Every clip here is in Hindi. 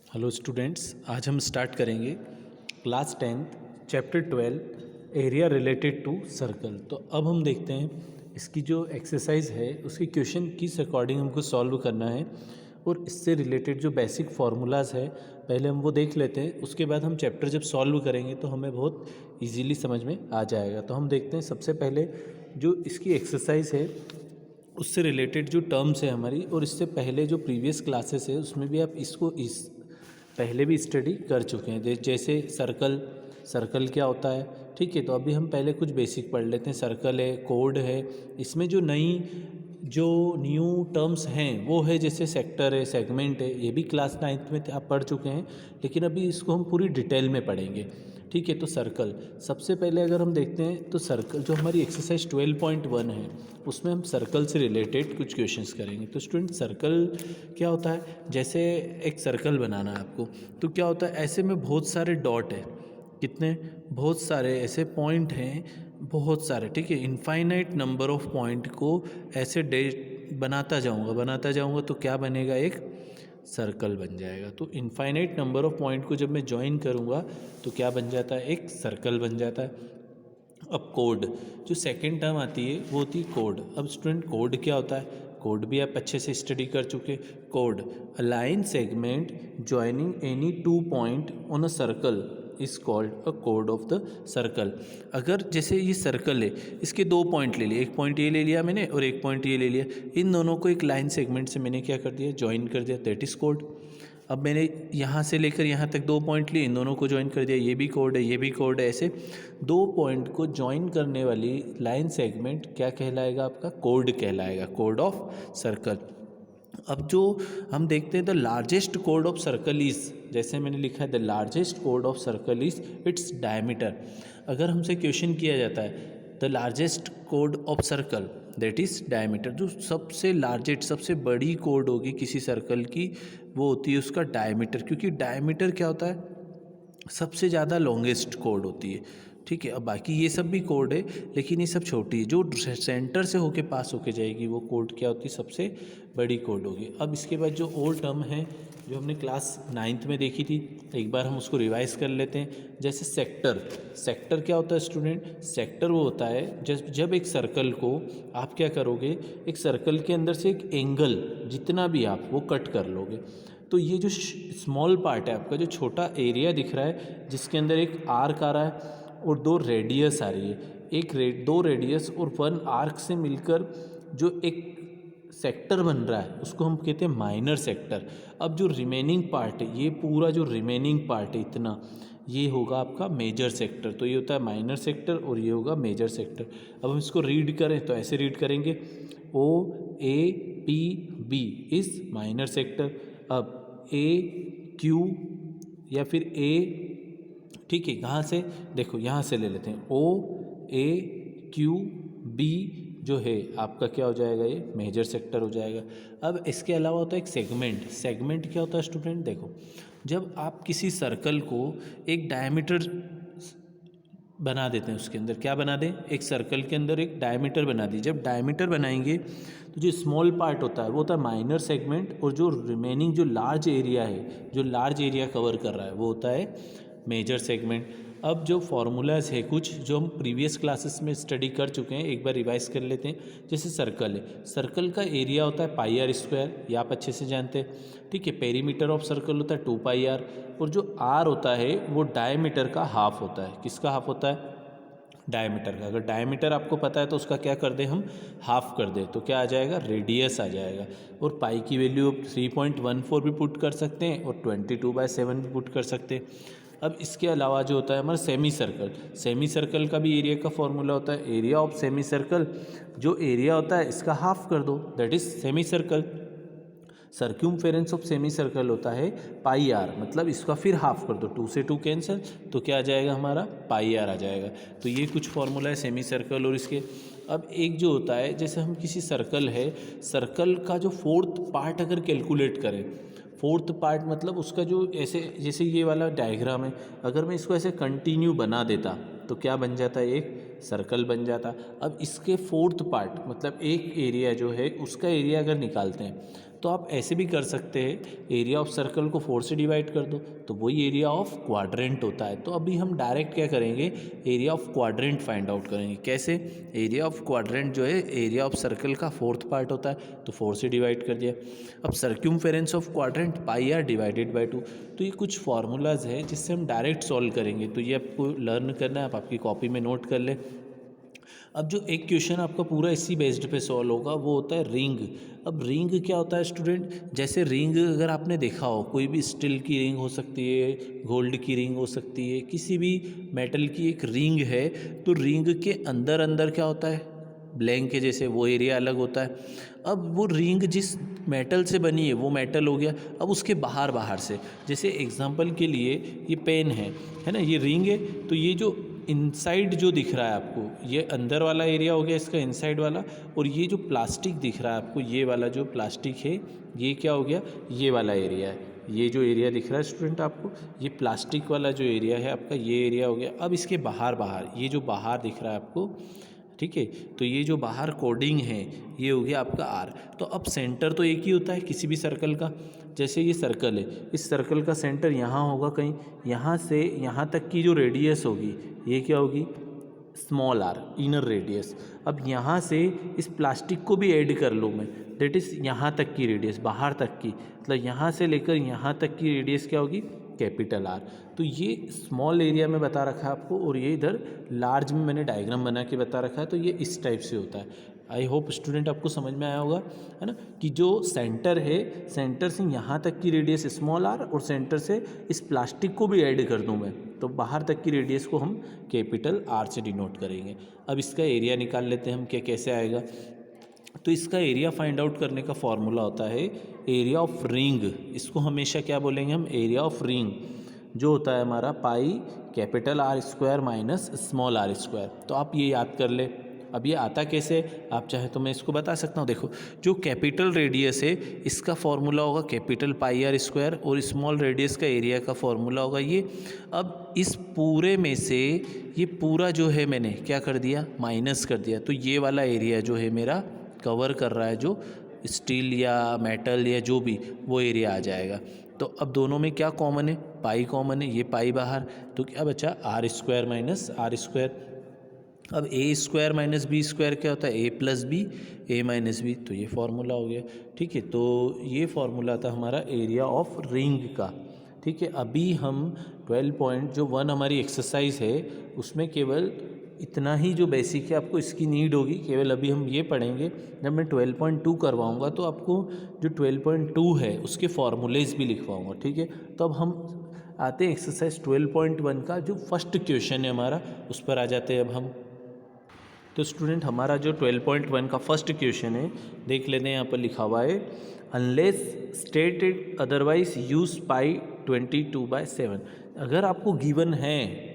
हेलो स्टूडेंट्स, आज हम स्टार्ट करेंगे class 10th chapter 12 area related to circle. तो अब हम देखते हैं इसकी जो एक्सरसाइज है उसके क्वेश्चन किस अकॉर्डिंग हमको सॉल्व करना है और इससे रिलेटेड जो बेसिक फार्मूलाज है पहले हम वो देख लेते हैं। उसके बाद हम चैप्टर जब सॉल्व करेंगे तो हमें बहुत इजीली समझ में आ जाएगा। तो हम देखते हैं सबसे पहले जो इसकी एक्सरसाइज है उससे रिलेटेड जो टर्म्स है हमारी, और इससे पहले जो प्रीवियस क्लासेस है उसमें भी आप इसको इस पहले भी स्टडी कर चुके हैं। जैसे सर्कल क्या होता है, ठीक है। तो अभी हम पहले कुछ बेसिक पढ़ लेते हैं। सर्कल है, कोड है, इसमें जो न्यू टर्म्स हैं वो है जैसे सेक्टर है, सेगमेंट है। ये भी क्लास 9th में आप पढ़ चुके हैं, लेकिन अभी इसको हम पूरी डिटेल में पढ़ेंगे, ठीक है। तो सर्कल सबसे पहले अगर हम देखते हैं तो सर्कल जो हमारी एक्सरसाइज 12.1 है उसमें हम सर्कल से रिलेटेड कुछ क्वेश्चंस करेंगे। तो स्टूडेंट सर्कल क्या होता है, जैसे एक सर्कल बनाना है आपको, तो क्या होता है ऐसे में बहुत सारे डॉट है, कितने, बहुत सारे ऐसे पॉइंट हैं, बहुत सारे, ठीक है। इनफाइनाइट नंबर ऑफ पॉइंट को ऐसे बनाता जाऊंगा तो क्या बनेगा, एक सर्कल बन जाएगा। तो इनफाइनाइट नंबर ऑफ पॉइंट को जब मैं ज्वाइन करूंगा तो क्या बन जाता है, एक सर्कल बन जाता है। अब कोड जो सेकंड टर्म आती है वो होती है कोड। अब स्टूडेंट कोड क्या होता है, कोड भी आप अच्छे से स्टडी कर चुके। Code a line segment joining any two point on a circle is called a code of the circle. अगर जैसे ये सर्कल है, इसके दो पॉइंट ले लिए, एक पॉइंट ये ले लिया मैंने और एक पॉइंट ये ले लिया, इन दोनों को एक लाइन सेगमेंट से मैंने क्या कर दिया, ज्वाइन कर दिया, दैट इज कोड। अब मैंने यहाँ से लेकर यहाँ तक दो पॉइंट लिए, इन दोनों को ज्वाइन कर दिया, ये भी कोड है, ये भी कोड है। ऐसे दो पॉइंट को ज्वाइन करने वाली लाइन सेगमेंट क्या कहलाएगा, आपका कोड कहलाएगा, कोड ऑफ सर्कल। अब जो हम देखते हैं the largest code of circle is, जैसे मैंने लिखा है the largest code of circle is its diameter. अगर हमसे क्वेश्चन किया जाता है the largest code of circle that is diameter, जो सबसे लार्जेस्ट सबसे बड़ी कोड होगी किसी सर्कल की वो होती है उसका डायमीटर, क्योंकि डायमीटर क्या होता है, सबसे ज़्यादा लॉन्गेस्ट कोड होती है, ठीक है। अब बाकी ये सब भी कोड है लेकिन ये सब छोटी है, जो सेंटर से होके पास होके जाएगी वो कोड क्या होती है, सबसे बड़ी कोड होगी। अब इसके बाद जो और टर्म है जो हमने क्लास 9th में देखी थी, एक बार हम उसको रिवाइज कर लेते हैं। जैसे सेक्टर क्या होता है स्टूडेंट, सेक्टर वो होता है जब एक सर्कल को आप क्या करोगे, एक सर्कल के अंदर से एक एंगल जितना भी आप वो कट कर लोगे। तो ये जो स्मॉल पार्ट है आपका, जो छोटा एरिया दिख रहा है जिसके अंदर एक आर्क आ रहा है और दो रेडियस आ रही है, दो रेडियस और वन आर्क से मिलकर जो एक सेक्टर बन रहा है उसको हम कहते हैं माइनर सेक्टर। अब जो रिमेनिंग पार्ट है, ये पूरा जो रिमेनिंग पार्ट है इतना, ये होगा आपका मेजर सेक्टर। तो ये होता है माइनर सेक्टर और ये होगा मेजर सेक्टर। अब हम इसको रीड करें तो ऐसे रीड करेंगे, O A P B is minor sector. अब ए क्यू या फिर ए, ठीक है, कहाँ से, देखो यहाँ से ले लेते हैं, ओ ए क्यू बी जो है आपका क्या हो जाएगा, ये मेजर सेक्टर हो जाएगा। अब इसके अलावा होता है एक सेगमेंट क्या होता है स्टूडेंट, देखो जब आप किसी सर्कल को एक डायमीटर बना देते हैं, उसके अंदर क्या बना दें, एक सर्कल के अंदर एक डायमीटर बना दी। जब डायमीटर बनाएंगे तो जो स्मॉल पार्ट होता है वो होता है माइनर सेगमेंट, और जो रिमेनिंग जो लार्ज एरिया है, जो लार्ज एरिया कवर कर रहा है वो होता है मेजर सेगमेंट। अब जो फार्मूलाज है कुछ जो हम प्रीवियस क्लासेस में स्टडी कर चुके हैं, एक बार रिवाइज कर लेते हैं। जैसे सर्कल है, सर्कल का एरिया होता है पाई आर स्क्वायर, ये आप अच्छे से जानते हैं, ठीक है। पेरीमीटर ऑफ सर्कल होता है 2 पाई आर, और जो आर होता है वो डायमीटर का हाफ होता है। किसका हाफ होता है, डायमीटर का। अगर डायमीटर आपको पता है तो उसका क्या कर दें, हम हाफ कर दें तो क्या आ जाएगा, रेडियस आ जाएगा। और पाई की वैल्यू 3.14 भी पुट कर सकते हैं और 22/7 भी पुट कर सकते हैं। अब इसके अलावा जो होता है हमारा सेमी सर्कल का भी एरिया का फॉर्मूला होता है, एरिया ऑफ सेमी सर्कल, जो एरिया होता है इसका हाफ कर दो that is semi circle. Circumference of semi circle होता है पाई आर, मतलब इसका फिर हाफ कर दो, 2 से 2 कैंसिल, तो क्या आ जाएगा हमारा, पाई आर आ जाएगा। तो ये कुछ फॉर्मूला है सेमी सर्कल और इसके। अब एक जो होता है, जैसे हम किसी सर्कल है, सर्कल का जो फोर्थ पार्ट अगर कैलकुलेट करें, फोर्थ पार्ट मतलब उसका जो ऐसे, जैसे ये वाला डायग्राम है, अगर मैं इसको ऐसे कंटिन्यू बना देता तो क्या बन जाता है, एक सर्कल बन जाता। अब इसके फोर्थ पार्ट मतलब एक एरिया जो है उसका एरिया अगर निकालते हैं तो आप ऐसे भी कर सकते हैं, एरिया ऑफ सर्कल को 4 से डिवाइड कर दो तो वही एरिया ऑफ क्वाड्रेंट होता है। तो अभी हम डायरेक्ट क्या करेंगे, area of quadrant find out करेंगे। कैसे, एरिया ऑफ क्वाड्रेंट जो है एरिया ऑफ सर्कल का 4th पार्ट होता है, तो 4 से डिवाइड कर दिया। अब circumference of quadrant pi r divided by 2। तो ये कुछ फार्मूलाज है जिससे हम डायरेक्ट सॉल्व करेंगे, तो ये आपको लर्न करना है, आप आपकी कॉपी में नोट कर ले। अब जो एक क्वेश्चन आपका पूरा इसी बेस्ड पे सॉल्व होगा वो होता है रिंग। अब रिंग क्या होता है स्टूडेंट, जैसे रिंग अगर आपने देखा हो, कोई भी स्टील की रिंग हो सकती है, गोल्ड की रिंग हो सकती है, किसी भी मेटल की एक रिंग है, तो रिंग के अंदर अंदर क्या होता है, ब्लैंक के जैसे वो एरिया अलग होता है। अब वो रिंग जिस मेटल से बनी है वो मेटल हो गया। अब उसके बाहर बाहर से, जैसे एग्जांपल के लिए ये पेन है ना, ये रिंग है, तो ये जो इनसाइड जो दिख रहा है आपको, ये अंदर वाला एरिया हो गया इसका इनसाइड वाला, और ये जो प्लास्टिक दिख रहा है आपको, ये वाला जो प्लास्टिक है, ये क्या हो गया, ये वाला एरिया है। ये जो एरिया दिख रहा है स्टूडेंट आपको, ये प्लास्टिक वाला जो एरिया है आपका, ये एरिया हो गया। अब इसके बाहर बाहर, ये जो बाहर दिख रहा है आपको, ठीक है, तो ये जो बाहर कोडिंग है ये हो गया आपका आर। तो अब सेंटर तो एक ही होता है किसी भी सर्कल का, जैसे ये सर्कल है, इस सर्कल का सेंटर यहाँ होगा कहीं, यहाँ से यहाँ तक की जो रेडियस होगी ये क्या होगी, स्मॉल आर, इनर रेडियस। अब यहाँ से इस प्लास्टिक को भी ऐड कर लूँ मैं, दैट इज़ यहाँ तक की रेडियस, बाहर तक की, मतलब यहाँ से लेकर यहाँ तक की रेडियस क्या होगी, कैपिटल आर। तो ये स्मॉल एरिया में बता रखा है आपको, और ये इधर लार्ज में मैंने डायग्राम बना के बता रखा है, तो ये इस टाइप से होता है। आई होप स्टूडेंट आपको समझ में आया होगा, है ना, कि जो सेंटर है, सेंटर से यहाँ तक की रेडियस स्मॉल आर, और सेंटर से इस प्लास्टिक को भी ऐड कर दूँ मैं, तो बाहर तक की रेडियस को हम कैपिटल आर से डिनोट करेंगे। अब इसका एरिया निकाल लेते हैं हम, क्या कैसे आएगा। तो इसका एरिया फाइंड आउट करने का फॉर्मूला होता है एरिया ऑफ रिंग। इसको हमेशा क्या बोलेंगे हम, एरिया ऑफ रिंग, जो होता है हमारा pi capital R square minus small r square. तो आप ये याद कर ले। अब ये आता कैसे, आप चाहे तो मैं इसको बता सकता हूँ। देखो, जो कैपिटल रेडियस है इसका फॉर्मूला होगा कैपिटल पाई आर स्क्वायर, और स्मॉल रेडियस का एरिया का फॉर्मूला होगा ये। अब इस पूरे में से ये पूरा जो है मैंने क्या कर दिया, माइनस कर दिया, तो ये वाला एरिया जो है मेरा कवर कर रहा है जो स्टील या मेटल या जो भी, वो एरिया आ जाएगा। तो अब दोनों में क्या कॉमन है, पाई कॉमन है, ये पाई बाहर, तो क्या बचा, R square minus r square. अब a square minus b square क्या होता है, a plus b, a minus b, तो ये फार्मूला हो गया। ठीक है, तो ये फार्मूला था हमारा एरिया ऑफ रिंग का। ठीक है, अभी हम 12.1 हमारी एक्सरसाइज है, उसमें केवल इतना ही जो बेसिक है आपको इसकी नीड होगी, केवल अभी हम ये पढ़ेंगे। जब मैं 12.2 करवाऊँगा तो आपको जो 12.2 है उसके फॉर्मूलेज भी लिखवाऊँगा। ठीक है, तो अब हम आते हैं एक्सरसाइज 12.1 का जो फर्स्ट क्वेश्चन है हमारा, उस पर आ जाते हैं अब हम। तो स्टूडेंट हमारा जो 12.1 का फर्स्ट क्वेश्चन है, देख लेते हैं, यहाँ पर लिखा हुआ है अनलेस स्टेटेड अदरवाइज यूज पाई 22/7। अगर आपको गिवन है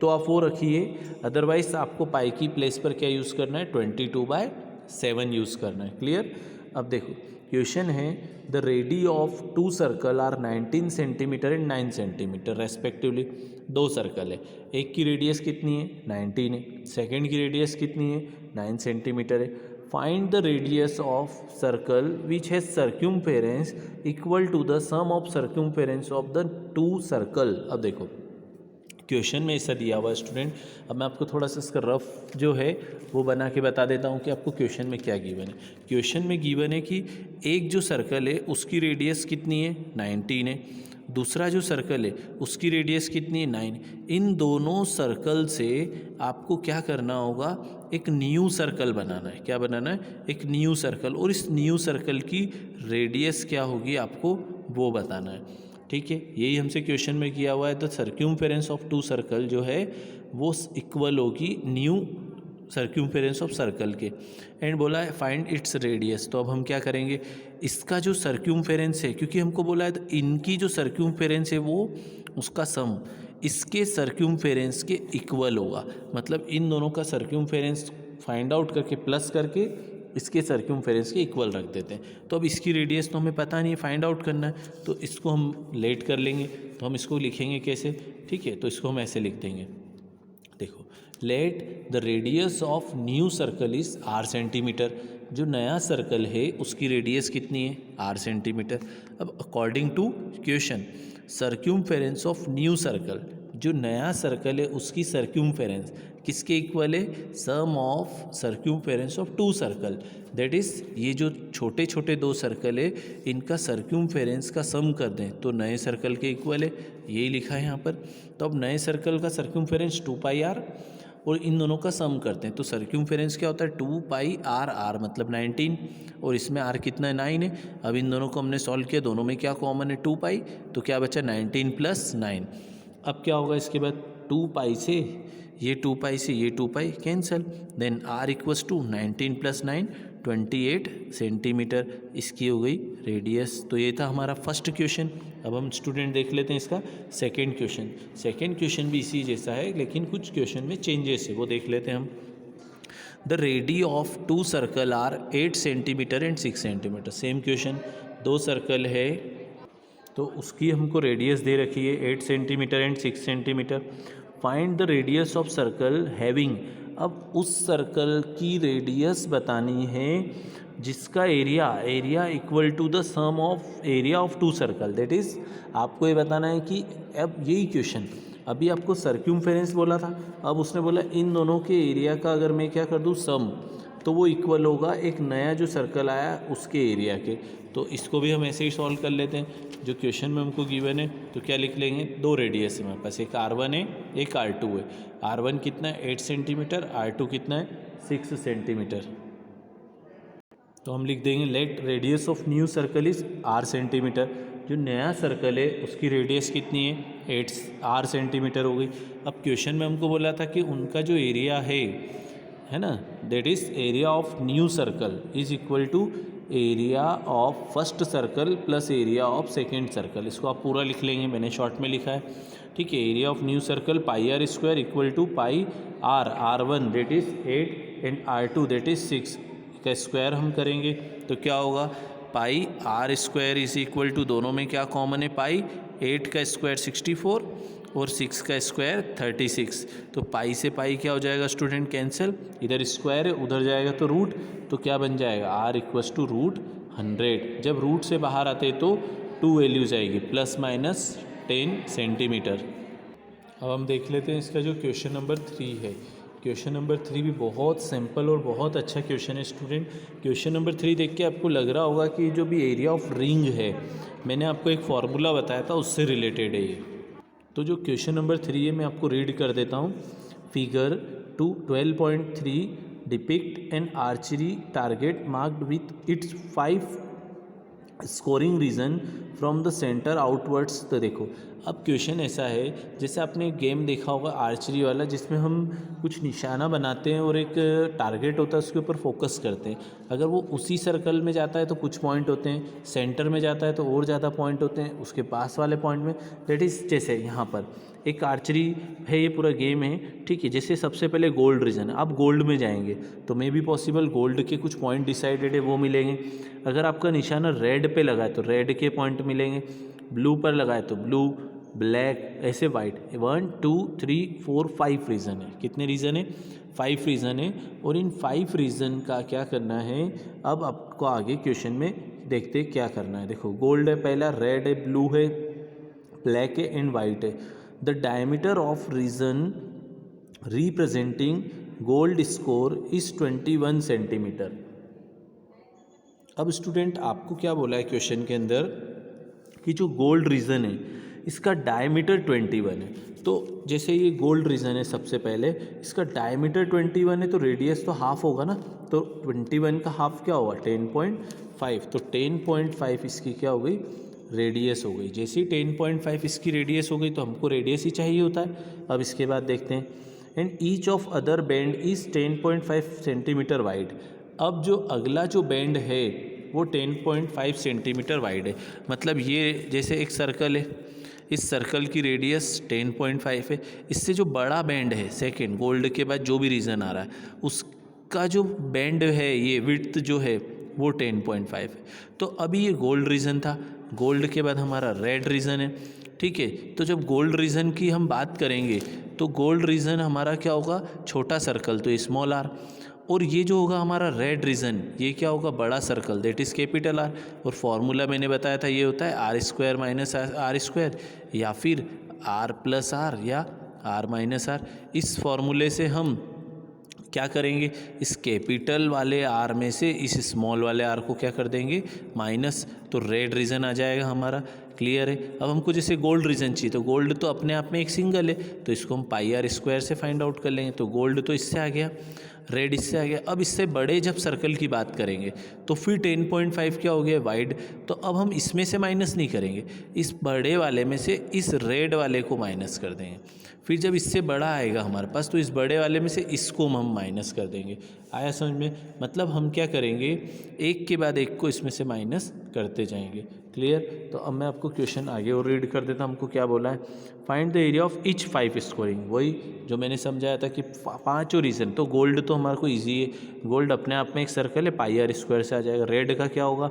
तो आप वो रखिए, अदरवाइज आपको पाई की प्लेस पर क्या यूज़ करना है, 22/7 यूज़ करना है। क्लियर। अब देखो क्वेश्चन है, the radii of 2 circle are 19 centimetre and 9 centimetre respectively. 2 circle है, एक की रेडियस कितनी है, 19 है, सेकेंड की रेडियस कितनी है, 9 सेंटीमीटर है। Find the radius of circle which has circumference equal to the sum of circumference of the 2 circle. अब देखो क्वेश्चन में ऐसा दिया हुआ है स्टूडेंट। अब मैं आपको थोड़ा सा इसका रफ जो है वो बना के बता देता हूँ कि आपको क्वेश्चन में क्या गिवन है। क्वेश्चन में गिवन है कि एक जो सर्कल है उसकी रेडियस कितनी है, 19 है, दूसरा जो सर्कल है उसकी रेडियस कितनी है, 9। इन दोनों सर्कल से आपको क्या करना होगा, एक न्यू सर्कल बनाना है। क्या बनाना है, एक न्यू सर्कल, और इस न्यू सर्कल की रेडियस क्या होगी आपको वो बताना है। ठीक है, यही हमसे क्वेश्चन में किया हुआ है। द सर्क्यूमफेरेंस ऑफ 2 सर्कल जो है वो इक्वल होगी न्यू सर्क्यूमफेरेंस ऑफ सर्कल के, एंड बोला है फाइंड इट्स रेडियस। तो अब हम क्या करेंगे, इसका जो सर्क्यूमफेरेंस है, क्योंकि हमको बोला है तो इनकी जो सर्क्यूमफेरेंस है वो उसका सम इसके सर्क्यूमफेरेंस के इक्वल होगा, मतलब इन दोनों का सर्क्यूमफेरेंस फाइंड आउट करके प्लस करके इसके सर्क्यूमफेरेंस के इक्वल रख देते हैं। तो अब इसकी रेडियस तो हमें पता नहीं है, फाइंड आउट करना है, तो इसको हम लेट कर लेंगे। तो हम इसको लिखेंगे कैसे, ठीक है, तो इसको हम ऐसे लिख देंगे। देखो, let the radius of new circle is r centimetre, जो नया सर्कल है उसकी रेडियस कितनी है, r सेंटीमीटर। अब according to question circumference of new circle, जो नया सर्कल है उसकी सर्क्यूमफेरेंस किसके इक्वल है, sum of circumference of two circle. That is ये जो छोटे छोटे दो सर्कल है इनका सर्क्यूमफेरेंस का सम कर दें तो नए सर्कल के इक्वल है, यही लिखा है यहाँ पर। तो अब नए सर्कल का सर्क्यूमफेरेंस 2πr और इन दोनों का सम करते हैं तो सर्क्यूमफेरेंस क्या होता है 2πr, r मतलब 19 और इसमें r कितना है 9 है। अब इन दोनों को हमने सॉल्व किया, दोनों में क्या कॉमन है 2π, तो क्या बचा 19 + 9। अब क्या होगा इसके बाद 2π से ये 2π से ये 2π cancel, then r equals to 19 + 9 28 centimetre इसकी हो गई रेडियस। तो ये था हमारा फर्स्ट क्वेश्चन। अब हम स्टूडेंट देख लेते हैं इसका सेकंड क्वेश्चन। सेकंड क्वेश्चन भी इसी जैसा है लेकिन कुछ क्वेश्चन में चेंजेस है, वो देख लेते हैं हम। The radii of two circle are 8 centimetre and 6 centimetre. Same question, दो सर्कल है तो उसकी हमको रेडियस दे रखी है 8 centimetre and 6 centimetre. Find the radius of circle having, अब उस सर्कल की रेडियस बतानी है जिसका area equal to the sum of area of two circle. That is आपको ये बताना है कि अब यही क्वेश्चन, अभी आपको सर्क्यूमफेरेंस बोला था, अब उसने बोला इन दोनों के एरिया का अगर मैं क्या कर दूँ सम, तो वो इक्वल होगा एक नया जो सर्कल आया उसके एरिया के। तो इसको भी हम ऐसे ही सॉल्व कर लेते हैं। जो क्वेश्चन में हमको गिवन है तो क्या लिख लेंगे, दो रेडियस है हमारे पास, एक r1 है एक r2 है। r1 कितना है 8 सेंटीमीटर, r2 कितना है 6 सेंटीमीटर। तो हम लिख देंगे let radius of new circle is r centimetre. जो नया सर्कल है उसकी रेडियस कितनी है 8 r सेंटीमीटर हो गई। अब क्वेश्चन में हमको बोला था कि उनका जो एरिया है ना, that is area of new circle is equal to area of first circle plus area of second circle. इसको आप पूरा लिख लेंगे, मैंने शॉर्ट में लिखा है, ठीक है। Area of new circle πr² equal to pi r, r1 that is 8 and r2 that is 6 का स्क्वायर हम करेंगे तो क्या होगा πr² इज इक्वल टू, दोनों में क्या कॉमन है पाई, 8 का स्क्वायर 64 और 6 का स्क्वायर 36। तो पाई से पाई क्या हो जाएगा स्टूडेंट कैंसिल, इधर स्क्वायर है उधर जाएगा तो रूट, तो क्या बन जाएगा r इक्वल्स टू √100। जब रूट से बाहर आते तो 2 वैल्यूज आएगी ±10 सेंटीमीटर। अब हम देख लेते हैं इसका जो क्वेश्चन नंबर 3 है। क्वेश्चन नंबर 3 भी बहुत सिंपल और बहुत अच्छा क्वेश्चन है स्टूडेंट। क्वेश्चन नंबर 3 देख के आपको लग रहा होगा कि जो भी एरिया ऑफ रिंग है, मैंने आपको एक फार्मूला बताया था उससे रिलेटेड है ये। तो जो क्वेश्चन नंबर 3 है मैं आपको रीड कर देता हूँ। Figure 12.3 depict an archery target marked with its 5 scoring region from the centre outwards. तो देखो अब क्वेश्चन ऐसा है जैसे आपने एक गेम देखा होगा आर्चरी वाला, जिसमें हम कुछ निशाना बनाते हैं और एक टारगेट होता है उसके ऊपर फोकस करते हैं। अगर वो उसी सर्कल में जाता है तो कुछ पॉइंट होते हैं, सेंटर में जाता है तो और ज़्यादा पॉइंट होते हैं, उसके पास वाले पॉइंट में। दैट इज़ जैसे यहाँ पर एक आर्चरी है, ये पूरा गेम है, ठीक है। जैसे सबसे पहले गोल्ड रीजन है, आप गोल्ड में जाएंगे तो मे बी पॉसिबल गोल्ड के कुछ पॉइंट डिसाइडेड है वो मिलेंगे। अगर आपका निशाना रेड पे लगा है तो रेड के पॉइंट मिलेंगे, ब्लू पर लगा है तो ब्लू, ब्लैक, ऐसे वाइट। 1 2 3 4 5 रीज़न है। कितने रीज़न है 5 रीज़न है। और इन 5 रीज़न का क्या करना है, अब आपको आगे क्वेश्चन में देखते क्या करना है। देखो गोल्ड है पहला, रेड है, ब्लू है, ब्लैक है एंड वाइट है। The diameter of region representing gold score is 21 centimetre. अब स्टूडेंट आपको क्या बोला है क्वेश्चन के अंदर कि जो गोल्ड रीजन है इसका डायमीटर 21 है। तो जैसे ये गोल्ड रीजन है, सबसे पहले इसका डायमीटर 21 है तो रेडियस तो हाफ होगा ना, तो 21 का हाफ क्या होगा 10.5। तो 10.5 इसकी क्या हो गई रेडियस हो गई। जैसे ही 10.5 इसकी रेडियस हो गई तो हमको रेडियस ही चाहिए होता है। अब इसके बाद देखते हैं, and each of other band is 10.5 centimetre wide. अब जो अगला जो बैंड है वो 10.5 सेंटीमीटर वाइड है। मतलब ये जैसे एक सर्कल है, इस सर्कल की रेडियस 10.5 है। इससे जो बड़ा बैंड है सेकेंड गोल्ड के बाद जो भी रीजन आ रहा है उसका जो बैंड है ये विड्थ जो है वो 10.5 है। तो अभी ये गोल्ड रीजन था, गोल्ड के बाद हमारा रेड रीजन है, ठीक है। तो जब गोल्ड रीजन की हम बात करेंगे तो गोल्ड रीजन हमारा क्या होगा छोटा सर्कल तो स्मॉल आर, और ये जो होगा हमारा रेड रीजन, ये क्या होगा, बड़ा circle, that is capital R. और फॉर्मूला मैंने बताया था ये होता है R square minus r square, या फिर आर प्लस आर या आर माइनस आर। इस फॉर्मूले से हम क्या करेंगे, इस कैपिटल वाले आर में से इस स्मॉल वाले आर को क्या कर देंगे, माइनस, तो रेड रीजन आ जाएगा हमारा। क्लियर है। अब हमको जैसे गोल्ड रीजन चाहिए, तो गोल्ड तो अपने आप में एक सिंगल है, तो इसको हम पाई आर स्क्वायर से फाइंड आउट कर लेंगे। तो गोल्ड तो इससे आ गया, रेड इससे आ गया। अब इससे बड़े जब सर्कल की बात करेंगे तो फिर 10.5 क्या हो गया, वाइड। तो अब हम इसमें से माइनस नहीं करेंगे, इस बड़े वाले में से इस रेड वाले को माइनस कर देंगे। फिर जब इससे बड़ा आएगा हमारे पास, तो इस बड़े वाले में से इसको हम माइनस कर देंगे। आया समझ में? मतलब हम क्या करेंगे, एक के बाद एक को इसमें से माइनस करते जाएंगे। क्लियर? तो अब मैं आपको क्वेश्चन आगे और रीड कर देता हूँ। हमको क्या बोला है, find the area of each 5 scoring. वही जो मैंने समझाया था कि पाँचों रीजन। तो गोल्ड तो हमारे को ईजी है, गोल्ड अपने आप में एक सर्कल है, पाई आर स्क्वायर से आ जाएगा। रेड का क्या होगा,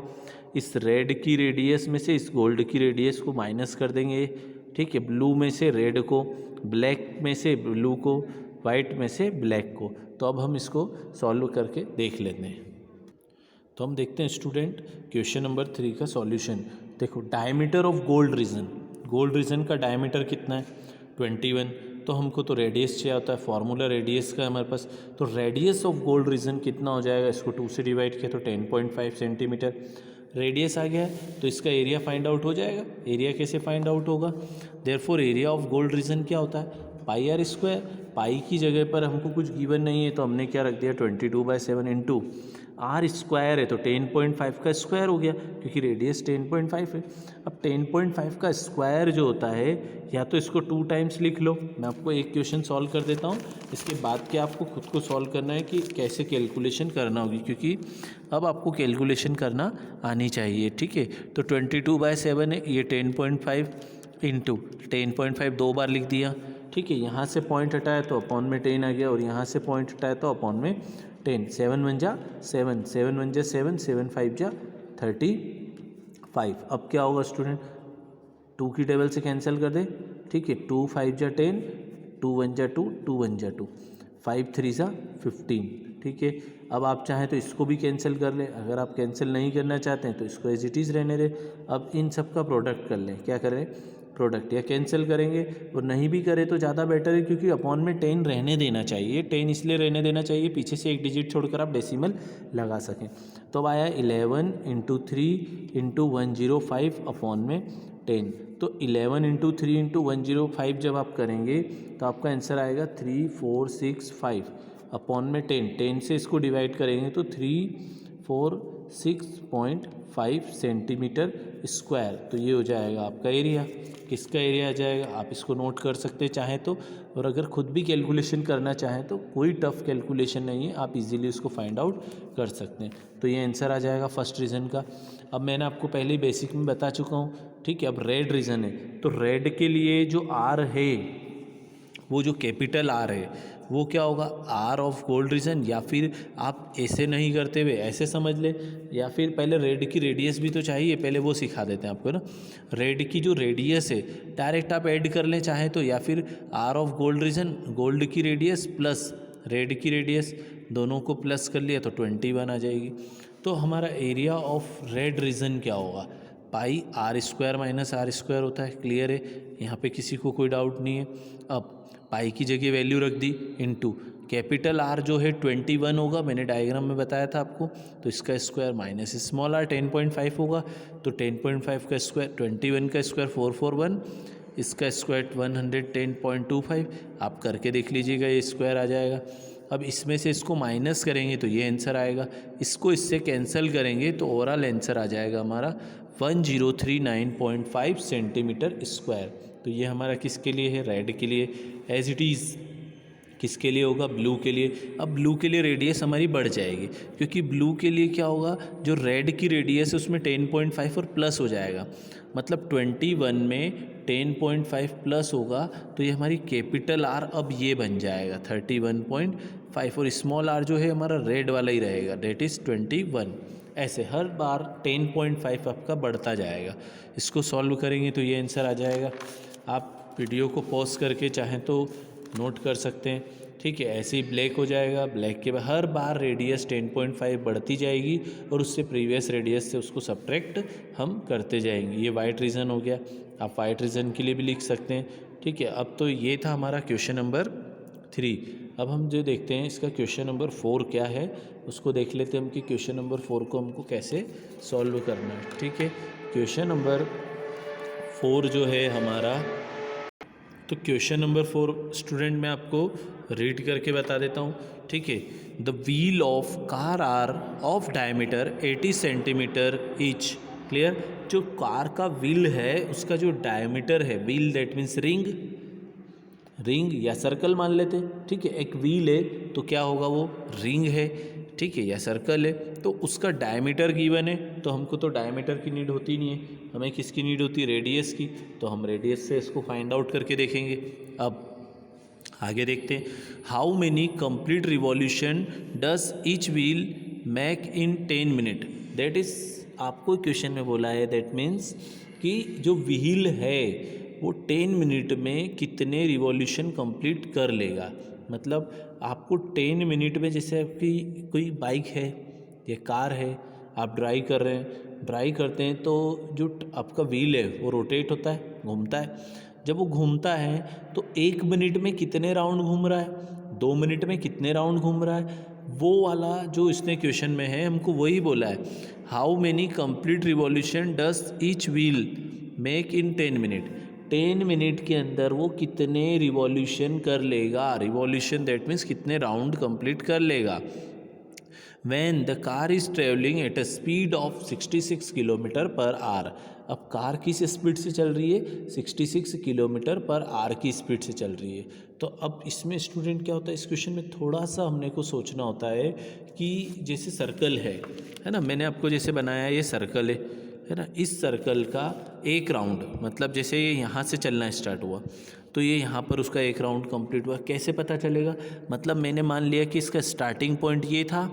इस रेड की रेडियस में से इस गोल्ड की रेडियस को माइनस कर देंगे। ठीक है, ब्लू में से रेड को, ब्लैक में से ब्लू को, वाइट में से ब्लैक को। तो अब हम इसको सॉल्व करके देख लेते हैं। तो हम देखते हैं स्टूडेंट क्वेश्चन नंबर 3 का सॉल्यूशन। देखो, diameter of gold region, gold reason का डायमीटर कितना है, 21। तो हमको तो रेडियस चाहिए होता है, फॉर्मूला रेडियस का हमारे पास। तो रेडियस ऑफ गोल्ड रीजन कितना हो जाएगा, इसको 2 से डिवाइड किया तो 10.5 सेंटीमीटर रेडियस आ गया है। तो इसका एरिया फाइंड आउट हो जाएगा। एरिया कैसे फाइंड आउट होगा, therefore area of gold reason क्या होता है, पाई आर स्क्वायर। पाई की जगह पर हमको कुछ गिवन नहीं है, तो हमने क्या रख दिया, 22/7 इंटू आर स्क्वायर है, तो 10.5 का स्क्वायर हो गया, क्योंकि रेडियस 10.5 है। अब 10.5 का स्क्वायर जो होता है, या तो इसको 2 टाइम्स लिख लो। मैं आपको एक क्वेश्चन सॉल्व कर देता हूँ, इसके बाद के आपको खुद को सॉल्व करना है कि कैसे कैलकुलेशन करना होगी, क्योंकि अब आपको कैलकुलेशन करना आनी चाहिए। ठीक है, तो 22/7 है, ये 10.5 इंटू 10.5 2 बार लिख दिया। ठीक है, यहाँ से पॉइंट हटाया तो अपॉन में 10 आ गया, और यहाँ से पॉइंट हटाया तो अपॉन में 10। 7 1 जा 7, 7 1 जा 7, 7 5 जा 35। अब क्या होगा स्टूडेंट, 2 की टेबल से कैंसिल कर दे। ठीक है, 2 5 जा 10, 2 1 जा 2, 2 1 जा 2, 5 3 जा 15। ठीक है, अब आप चाहें तो इसको भी कैंसिल कर लें, अगर आप कैंसिल नहीं करना चाहते हैं तो इसको एज इट इज़ रहने दें। अब इन सब का प्रोडक्ट कर लें, क्या करें, प्रोडक्ट, या कैंसिल करेंगे, और नहीं भी करें तो ज़्यादा बेटर है, क्योंकि अपॉन में 10 रहने देना चाहिए। 10 इसलिए रहने देना चाहिए, पीछे से एक डिजिट छोड़कर आप डेसिमल लगा सकें। तो अब आया 11 इंटू 3 इंटू 105 अपॉन में 10। तो 11 इंटू 3 इंटू 105 जब आप करेंगे तो आपका आंसर आएगा 3465 अपॉन में 10 से इसको डिवाइड करेंगे तो 346.5 सेंटीमीटर स्क्वायर। तो ये हो जाएगा आपका एरिया। किसका एरिया आ जाएगा, आप इसको नोट कर सकते हैं चाहें तो, और अगर खुद भी कैलकुलेशन करना चाहें तो कोई टफ कैलकुलेशन नहीं है, आप इजीली उसको फाइंड आउट कर सकते हैं। तो ये आंसर आ जाएगा फर्स्ट रीज़न का। अब मैंने आपको पहले ही बेसिक में बता चुका हूँ। ठीक है, अब रेड रीज़न है, तो रेड के लिए जो आर है, वो जो कैपिटल आर है, वो क्या होगा, आर ऑफ गोल्ड रीजन। या फिर आप ऐसे नहीं करते हुए ऐसे समझ ले, या फिर पहले रेड की रेडियस भी तो चाहिए, पहले वो सिखा देते हैं आपको ना। रेड की जो रेडियस है डायरेक्ट आप ऐड कर लें चाहे तो, या फिर R of gold region, gold की रेडियस प्लस रेड की रेडियस, दोनों को प्लस कर लिया तो 21 आ जाएगी। तो हमारा एरिया ऑफ रेड रीजन क्या होगा, pi r square minus r square होता है। क्लियर है, यहाँ पे किसी को कोई डाउट नहीं है। अब पाई की जगह वैल्यू रख दी, इनटू कैपिटल आर जो है 21 होगा, मैंने डायग्राम में बताया था आपको, तो इसका स्क्वायर माइनस स्मॉल आर 10.5 होगा, तो 10.5 का स्क्वायर 21 का स्क्वायर 441, इसका स्क्वायर 110.25। आप करके देख लीजिएगा, ये स्क्वायर आ जाएगा। अब इसमें से इसको माइनस करेंगे तो ये आंसर आएगा, इसको इससे कैंसिल करेंगे तो ओवरऑल आंसर आ जाएगा हमारा 1039.5 सेंटीमीटर स्क्वायर। तो ये हमारा किसके लिए है, रेड के लिए। एज इट इज़ किसके लिए होगा, ब्लू के लिए। अब ब्लू के लिए रेडियस हमारी बढ़ जाएगी, क्योंकि ब्लू के लिए क्या होगा, जो रेड की रेडियस है उसमें 10.5 और प्लस हो जाएगा, मतलब 21 में 10.5 प्लस होगा, तो ये हमारी कैपिटल आर अब ये बन जाएगा 31.5, और स्मॉल आर जो है हमारा रेड वाला ही रहेगा, डेट इज़ 21। ऐसे हर बार 10.5 आपका बढ़ता जाएगा। इसको सॉल्व करेंगे तो ये आंसर आ जाएगा। आप वीडियो को पॉज करके चाहें तो नोट कर सकते हैं। ठीक है। ऐसे ही ब्लैक हो जाएगा, ब्लैक के बाद हर बार रेडियस 10.5 बढ़ती जाएगी और उससे प्रीवियस रेडियस से उसको सब्ट्रैक्ट हम करते जाएंगे। ये वाइट रीजन हो गया, आप वाइट रीजन के लिए भी लिख सकते हैं। ठीक है, अब तो ये था हमारा क्वेश्चन नंबर 3। अब हम जो देखते हैं इसका क्वेश्चन नंबर 4 क्या है, उसको देख लेते हैं हम कि क्वेश्चन नंबर 4 को हमको कैसे सॉल्व करना है। ठीक है, क्वेश्चन नंबर 4 जो है हमारा, तो क्वेश्चन नंबर 4 स्टूडेंट मैं आपको रीड करके बता देता हूँ। ठीक है, the wheel of car are of diameter 80 centimetre each. Clear, जो कार का व्हील है उसका जो डायमीटर है, wheel that means ring, ring या सर्कल मान लेते हैं। ठीक है, एक व्हील है तो क्या होगा, वो रिंग है। ठीक है, या सर्कल है तो उसका डायमीटर गिवन है, तो हमको तो डायमीटर की नीड होती नहीं है, हमें किसकी नीड होती है, रेडियस की। तो हम रेडियस से इसको फाइंड आउट करके देखेंगे। अब आगे देखते हैं, how many complete revolution does each wheel make in 10 minute. That is आपको क्वेश्चन में बोला है, दैट मीन्स कि जो व्हील है वो 10 मिनट में कितने रिवॉल्यूशन कंप्लीट कर लेगा। मतलब आपको 10 मिनट में, जैसे आपकी कोई बाइक है या कार है, आप ड्राइव कर रहे हैं, ड्राइव करते हैं तो जो आपका व्हील है वो रोटेट होता है, घूमता है। जब वो घूमता है तो 1 मिनट में कितने राउंड घूम रहा है, 2 मिनट में कितने राउंड घूम रहा है, वो वाला जो इसने क्वेश्चन में है हमको वही बोला है। How many complete revolution does each wheel make in 10 minute. 10 minute के अंदर वो कितने रिवॉल्यूशन कर लेगा, रिवॉल्यूशन दैट मीन्स कितने राउंड कंप्लीट कर लेगा। When the car is traveling at a speed of 66 kilometre per hour. अब कार किस स्पीड से चल रही है, 66 किलोमीटर पर आवर की स्पीड से चल रही है। तो अब इसमें स्टूडेंट क्या होता है, इस क्वेश्चन में थोड़ा सा हमने को सोचना होता है कि जैसे सर्कल है ना, मैंने आपको जैसे बनाया ये सर्कल है ना, इस सर्कल का एक राउंड, मतलब जैसे ये यहाँ से चलना स्टार्ट हुआ तो ये यहाँ पर उसका एक राउंड कंप्लीट हुआ, कैसे पता चलेगा। मतलब मैंने मान लिया कि इसका स्टार्टिंग पॉइंट ये था।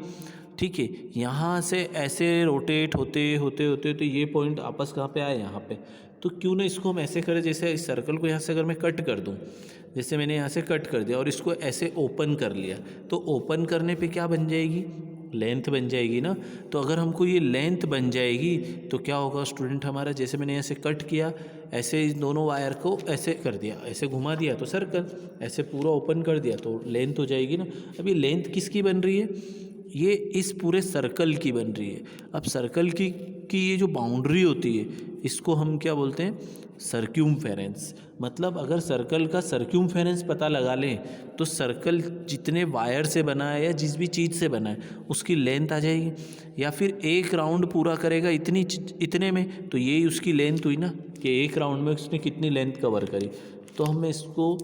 ठीक है, यहाँ से ऐसे रोटेट होते होते होते तो ये पॉइंट आपस कहाँ पे आए, यहाँ पे। तो क्यों ना इसको हम ऐसे करें, जैसे इस सर्कल को यहाँ से अगर मैं कट कर दूँ, जैसे मैंने यहाँ से कट कर दिया और इसको ऐसे ओपन कर लिया, तो ओपन करने पे क्या बन जाएगी, लेंथ बन जाएगी ना। तो अगर हमको ये लेंथ बन जाएगी तो क्या होगा स्टूडेंट हमारा, जैसे मैंने ऐसे कट किया, ऐसे इस दोनों वायर को ऐसे कर दिया, ऐसे घुमा दिया तो सर्कल, ऐसे पूरा ओपन कर दिया तो लेंथ हो जाएगी ना। अब ये लेंथ किसकी बन रही है, ये इस पूरे सर्कल की बन रही है। अब सर्कल की ये जो बाउंड्री होती है इसको हम क्या बोलते हैं, सर्क्यूमफेरेंस। मतलब अगर सर्कल का सर्क्यूमफेरेंस पता लगा लें तो सर्कल जितने वायर से बना है या जिस भी चीज़ से बना है उसकी लेंथ आ जाएगी। या फिर एक राउंड पूरा करेगा इतने में, तो यही उसकी लेंथ हुई ना, कि एक राउंड में उसने कितनी लेंथ कवर करी। तो हम इसको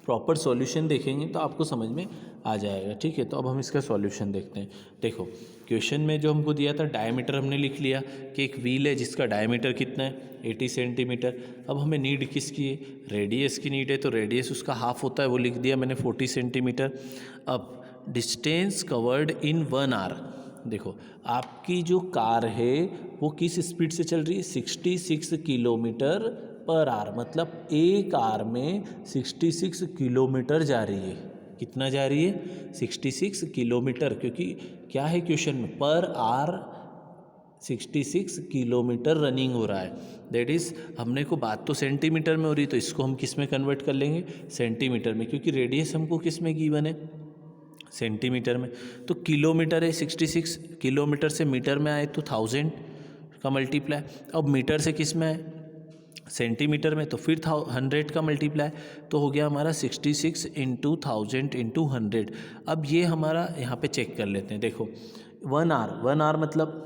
प्रॉपर सॉल्यूशन देखेंगे तो आपको समझ में आ जाएगा। ठीक है, तो अब हम इसका सॉल्यूशन देखते हैं। देखो क्वेश्चन में जो हमको दिया था, डायमीटर हमने लिख लिया कि एक व्हील है जिसका डायमीटर कितना है, 80 सेंटीमीटर। अब हमें नीड किसकी है, रेडियस की नीड है, तो रेडियस उसका हाफ होता है, वो लिख दिया मैंने 40 सेंटीमीटर। अब डिस्टेंस कवर्ड इन 1 आवर। देखो आपकी जो कार है वो किस स्पीड से चल रही है, 66 किलोमीटर पर आवर। मतलब एक आवर में 66 किलोमीटर जा रही है। कितना जा रही है, 66 किलोमीटर, क्योंकि क्या है क्वेश्चन में, पर आवर 66 किलोमीटर रनिंग हो रहा है। दैट इज़ हमने को बात तो सेंटीमीटर में हो रही, तो इसको हम किस में कन्वर्ट कर लेंगे, सेंटीमीटर में, क्योंकि रेडियस हमको किस में गिवन है, सेंटीमीटर में। तो किलोमीटर है 66, किलोमीटर से मीटर में आए तो 1000 का मल्टीप्लाई। अब मीटर से किस में आए, सेंटीमीटर में, तो फिर 100 का मल्टीप्लाई, तो हो गया हमारा 66 इंटू 1000 इंटू 100। अब ये हमारा यहाँ पे चेक कर लेते हैं। देखो 1 आवर मतलब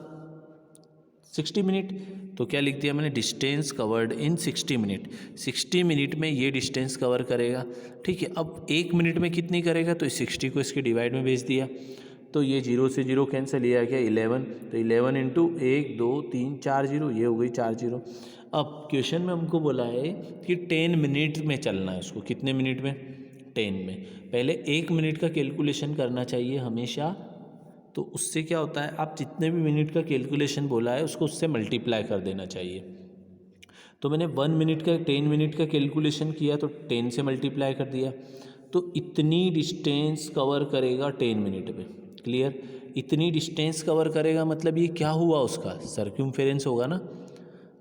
60 मिनट, तो क्या लिख दिया मैंने, distance covered in 60 minute. 60 minute में ये डिस्टेंस कवर करेगा। ठीक है, अब 1 मिनट में कितनी करेगा, तो 60 को इसके डिवाइड में भेज दिया, तो ये 0 से 0 कैंसिल, ये आ गया 11, तो 11 इंटू 1 2 3 4 0, ये हो गई 4 0। अब क्वेश्चन में हमको बोला है कि 10 मिनट में चलना है उसको, कितने मिनट में, 10 में। पहले 1 मिनट का कैलकुलेशन करना चाहिए हमेशा, तो उससे क्या होता है, आप जितने भी मिनट का कैलकुलेशन बोला है उसको उससे मल्टीप्लाई कर देना चाहिए। तो मैंने 1 मिनट का 10 मिनट का कैलकुलेशन किया तो 10 से मल्टीप्लाई कर दिया, तो तो इतनी डिस्टेंस कवर करेगा 10 मिनट में। क्लियर? इतनी डिस्टेंस कवर करेगा मतलब ये क्या हुआ, उसका सर्क्यूमफेरेंस होगा ना।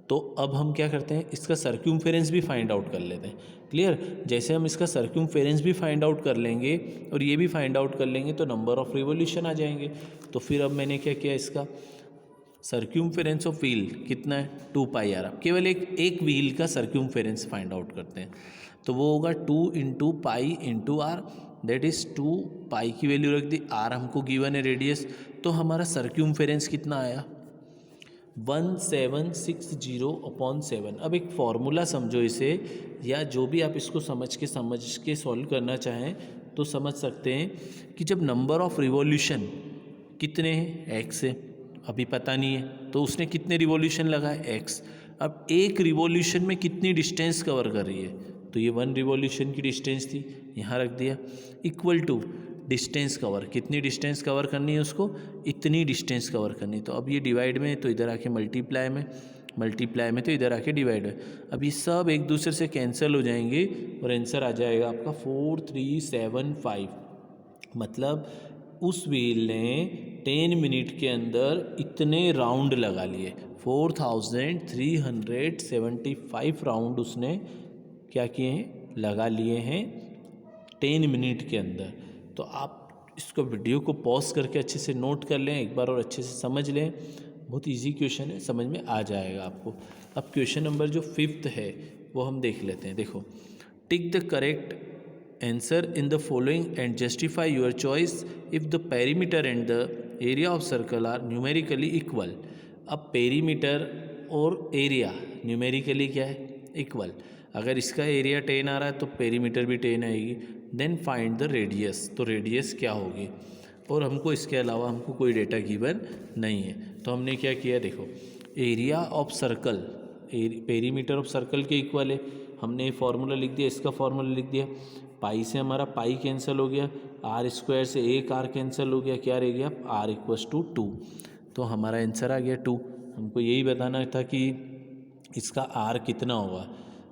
तो अब हम क्या करते हैं, इसका सर्क्यूमफेरेंस भी फाइंड आउट कर लेते हैं। क्लियर? जैसे हम इसका सर्क्यूमफेरेंस भी फाइंड आउट कर लेंगे और ये भी फाइंड आउट कर लेंगे तो नंबर ऑफ रिवोल्यूशन आ जाएंगे। तो फिर अब मैंने क्या किया, इसका सर्क्यूमफेरेंस ऑफ व्हील कितना है, 2 पाई आर। केवल एक व्हील का सर्क्यूमफेरेंस फाइंड आउट करते हैं, तो वो होगा 2 into pi into R, that is 2 pi की वैल्यू रख दी, आर हमको गिवन है रेडियस, तो हमारा सर्क्यूमफेरेंस कितना आया 1760/7। अब एक फॉर्मूला समझो इसे, या जो भी आप इसको समझ के सॉल्व करना चाहें तो समझ सकते हैं कि जब नंबर ऑफ रिवॉल्यूशन कितने हैं, x है, अभी पता नहीं है, तो उसने कितने रिवॉल्यूशन लगाए x। अब एक रिवॉल्यूशन में कितनी डिस्टेंस कवर कर रही है, तो ये 1 रिवॉल्यूशन की डिस्टेंस थी, यहाँ रख दिया, इक्वल टू डिस्टेंस कवर, कितनी डिस्टेंस कवर करनी है उसको, इतनी डिस्टेंस कवर करनी। तो अब ये डिवाइड में तो इधर आके मल्टीप्लाई में तो इधर आके डिवाइड में। अब ये सब एक दूसरे से कैंसिल हो जाएंगे और आंसर आ जाएगा आपका 4375। मतलब उस व्हील ने 10 मिनट के अंदर इतने राउंड लगा लिए, 4375 राउंड उसने क्या किए हैं, लगा लिए हैं 10 मिनट के अंदर। तो आप इसको वीडियो को पॉज करके अच्छे से नोट कर लें एक बार और अच्छे से समझ लें, बहुत इजी क्वेश्चन है, समझ में आ जाएगा आपको। अब क्वेश्चन नंबर जो 5th है वो हम देख लेते हैं। देखो, tick the correct answer in the following and justify your choice if the perimeter and the area of circle are numerically equal. अब पेरीमीटर और एरिया न्यूमेरिकली क्या है, इक्वल। अगर इसका एरिया 10 आ रहा है तो पेरीमीटर भी 10 आएगी। देन फाइंड द रेडियस, तो रेडियस क्या होगी, और हमको इसके अलावा हमको कोई डेटा गिवन नहीं है। तो हमने क्या किया, देखो area of circle perimeter of circle के इक्वल है, हमने ये फार्मूला लिख दिया, इसका फार्मूला लिख दिया, पाई से हमारा पाई कैंसिल हो गया, आर स्क्वायर से एक आर कैंसिल हो गया, क्या रह गया आर इक्वस टू 2। तो हमारा आंसर आ गया 2। हमको यही बताना था कि इसका आर कितना होगा।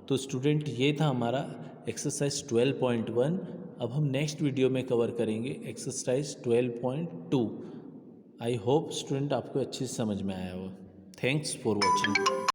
तो स्टूडेंट ये था हमारा एक्सरसाइज 12.1। अब हम नेक्स्ट वीडियो में कवर करेंगे एक्सरसाइज 12.2। आई होप स्टूडेंट आपको अच्छे से समझ में आया हो। Thanks for watching.